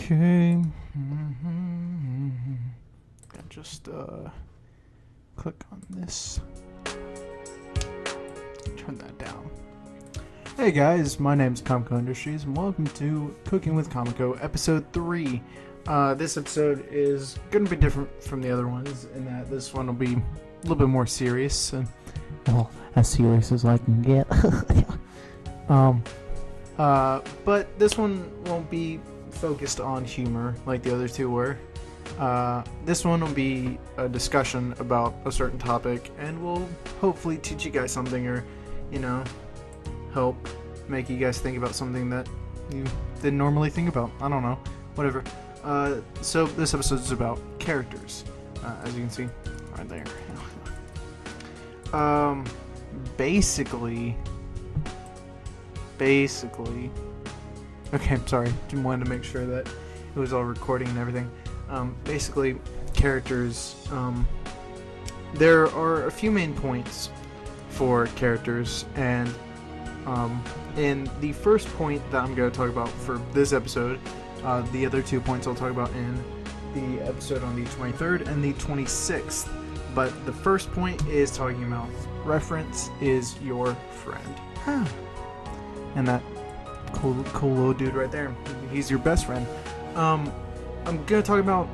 Okay. Just click on this. Turn that down. Hey guys, my name's Comico Industries, and welcome to Cooking with Comico, episode 3. This episode is going to be different from the other ones in that this one will be a little bit more serious. Well, as serious as I can get. But this one won't be focused on humor like the other two were. This one will be a discussion about a certain topic, and we'll hopefully teach you guys something, or, help make you guys think about something that you didn't normally think about. I don't know. Whatever. So this episode is about characters, as you can see right there. Basically. Okay, I'm sorry. Just wanted to make sure that it was all recording and everything. Basically, characters. There are a few main points for characters, and in the first point that I'm going to talk about for this episode, the other 2 points I'll talk about in the episode on the 23rd and the 26th. But the first point is talking about reference is your friend. And that cool little dude right there, he's your best friend. I'm going to talk about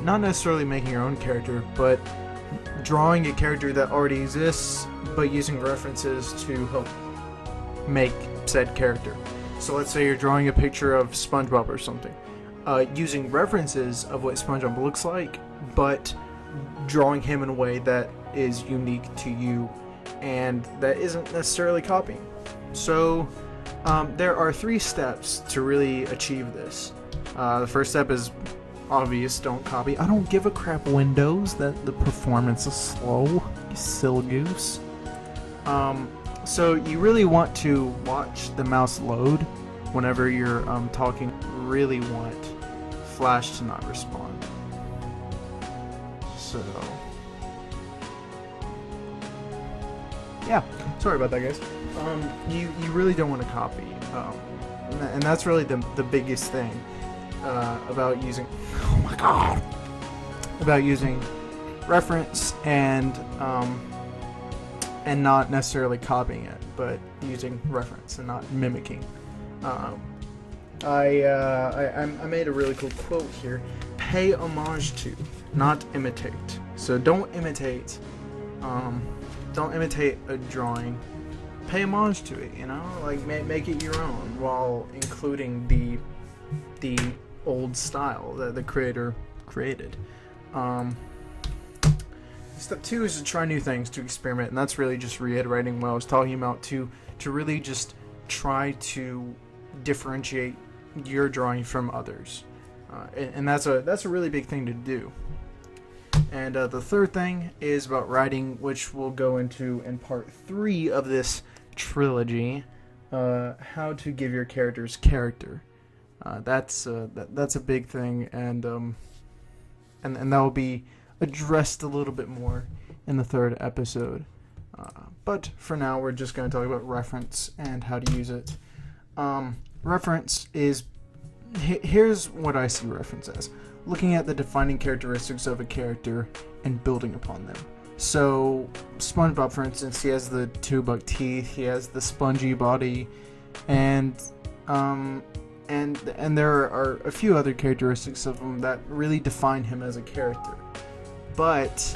not necessarily making your own character, but drawing a character that already exists, but using references to help make said character. So let's say you're drawing a picture of SpongeBob or something. Using references of what SpongeBob looks like, but drawing him in a way that is unique to you and that isn't necessarily copying. So there are 3 steps to really achieve this. The first step is obvious, don't copy. I don't give a crap, Windows, that the performance is slow, you silly goose. So you really want to watch the mouse load whenever you're talking. Really want Flash to not respond. So yeah, sorry about that, guys. You really don't want to copy, and that's really the biggest thing about using. Oh my god! About using reference and not necessarily copying it, but using reference and not mimicking. I made a really cool quote here. Pay homage to, not imitate. So don't imitate. Don't imitate a drawing. Pay homage to it. Like make it your own while including the old style that the creator created. Step 2 is to try new things, to experiment, and that's really just reiterating what I was talking about, to really just try to differentiate your drawing from others, and that's a really big thing to do. And the third thing is about writing, which we'll go into in part 3 of this trilogy. How to give your characters character. That's a big thing, and that will be addressed a little bit more in the 3rd episode. But for now, we're just going to talk about reference and how to use it. Reference is, here's what I see reference as: looking at the defining characteristics of a character and building upon them. So SpongeBob, for instance, he has the 2 buck teeth, he has the spongy body, and there are a few other characteristics of him that really define him as a character. But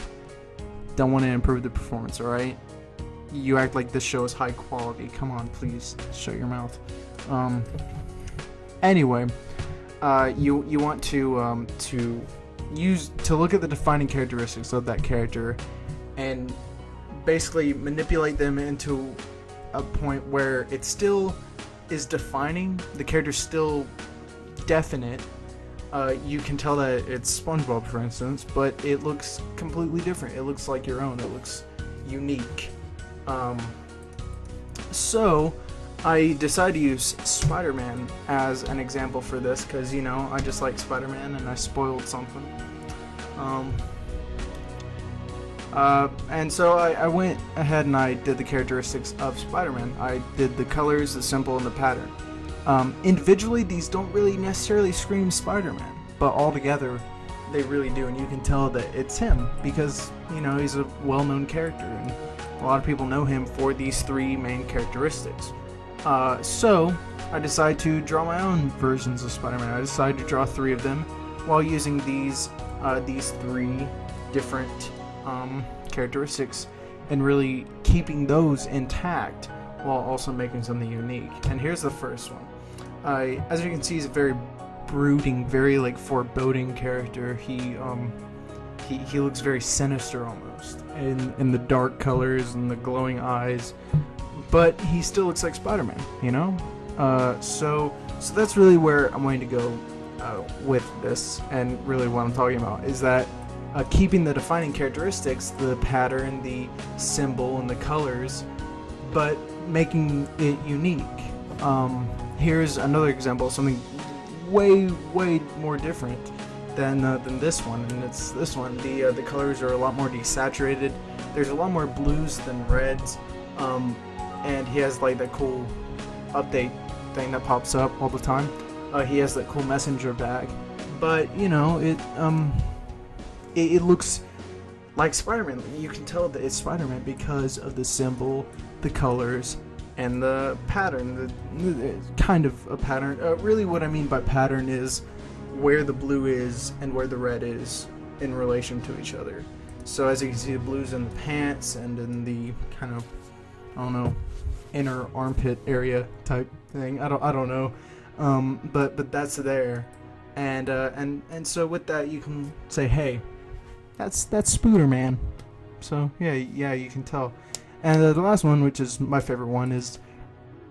don't want to improve the performance, alright? You act like this show is high quality. Come on, please, shut your mouth. Anyway, you want to look at the defining characteristics of that character and basically manipulate them into a point where it still is defining. The character's still definite. You can tell that it's SpongeBob, for instance, but it looks completely different. It looks like your own. It looks unique. So I decided to use Spider-Man as an example for this because, I just like Spider-Man and I spoiled something. And so I went ahead and I did the characteristics of Spider-Man. I did the colors, the symbol, and the pattern. Individually, these don't really necessarily scream Spider-Man, but all together, they really do, and you can tell that it's him because, you know, he's a well-known character, and a lot of people know him for these three main characteristics. So, I decided to draw my own versions of Spider-Man. I decided to draw 3 of them while using these 3 different characteristics and really keeping those intact while also making something unique. And here's the first one. As you can see, he's a very brooding, very like foreboding character. He looks very sinister almost in the dark colors and the glowing eyes, but he still looks like Spider-Man, you know. So that's really where I'm going to go with this, and really what I'm talking about is that keeping the defining characteristics, the pattern, the symbol, and the colors, but making it unique. Here's another example of something way more different than this one, and it's this one. The colors are a lot more desaturated. There's a lot more blues than reds, and he has like that cool update thing that pops up all the time. He has that cool messenger bag, but you know it looks like Spider-Man. You can tell that it's Spider-Man because of the symbol, the colors, and the pattern. The kind of a pattern. Really, what I mean by pattern is where the blue is and where the red is in relation to each other. So as you can see, the blue's in the pants and in the kind of, I don't know, inner armpit area type thing. I don't know, but that's there, and so with that you can say, hey, that's Spooderman. So yeah, you can tell. And the last one, which is my favorite one, is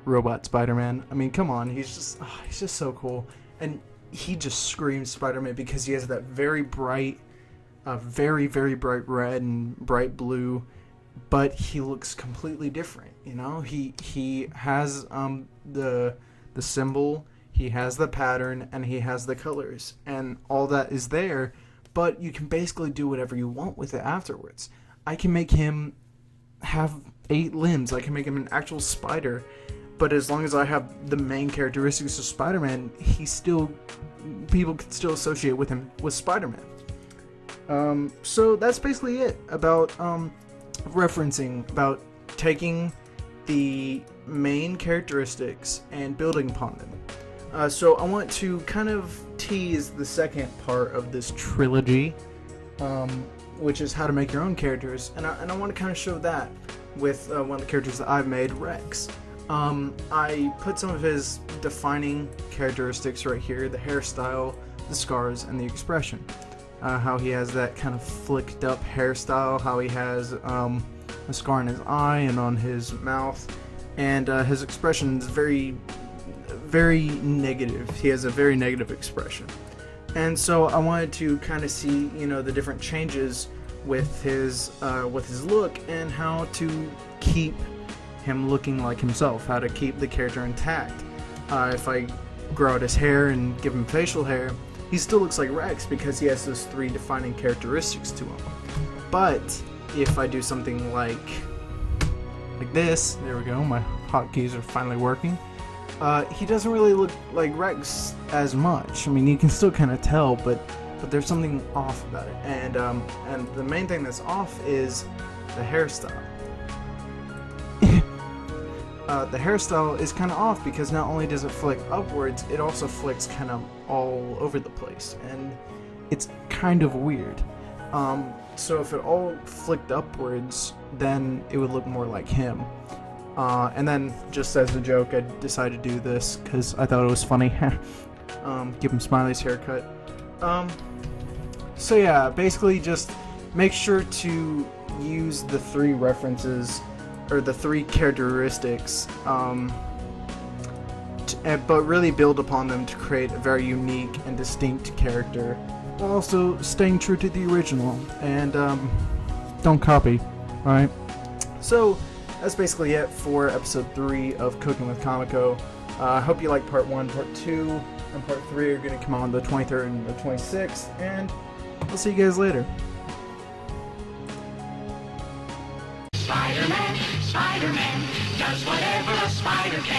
Robot Spider-Man. I mean, come on, he's just so cool, and he just screams Spider-Man because he has that very bright, very bright red and bright blue, but he looks completely different. You know, he has the symbol, he has the pattern, and he has the colors, and all that is there. But you can basically do whatever you want with it afterwards. I can make him have 8 limbs. I can make him an actual spider. But as long as I have the main characteristics of Spider-Man, people can still associate with him with Spider-Man. So that's basically it about referencing, about taking the main characteristics and building upon them. So I want to kind of tease the second part of this trilogy, which is how to make your own characters, and I want to kind of show that with one of the characters that I've made, Rex. I put some of his defining characteristics right here: the hairstyle, the scars, and the expression. How he has that kind of flicked up hairstyle, how he has a scar in his eye and on his mouth, and his expression is very negative. He has a very negative expression. And so I wanted to kind of see, you know, the different changes with his look, and how to keep him looking like himself, how to keep the character intact. If I grow out his hair and give him facial hair, he still looks like Rex because he has those 3 defining characteristics to him. But if I do something like this, there we go, my hotkeys are finally working. He doesn't really look like Rex as much. I mean, you can still kind of tell, but there's something off about it. And the main thing that's off is the hairstyle. The hairstyle is kind of off because not only does it flick upwards, it also flicks kind of all over the place, and it's kind of weird. So if it all flicked upwards, then it would look more like him. And then, just as a joke, I decided to do this because I thought it was funny. Give him Smiley's haircut. So yeah, basically just make sure to use the 3 references, or the 3 characteristics, but really build upon them to create a very unique and distinct character, while also staying true to the original, and don't copy, alright? So that's basically it for episode 3 of Cooking with Comico. I hope you like part 1, part 2, and part 3 are going to come on the 23rd and the 26th, and I'll see you guys later. Spider-Man does whatever a spider can.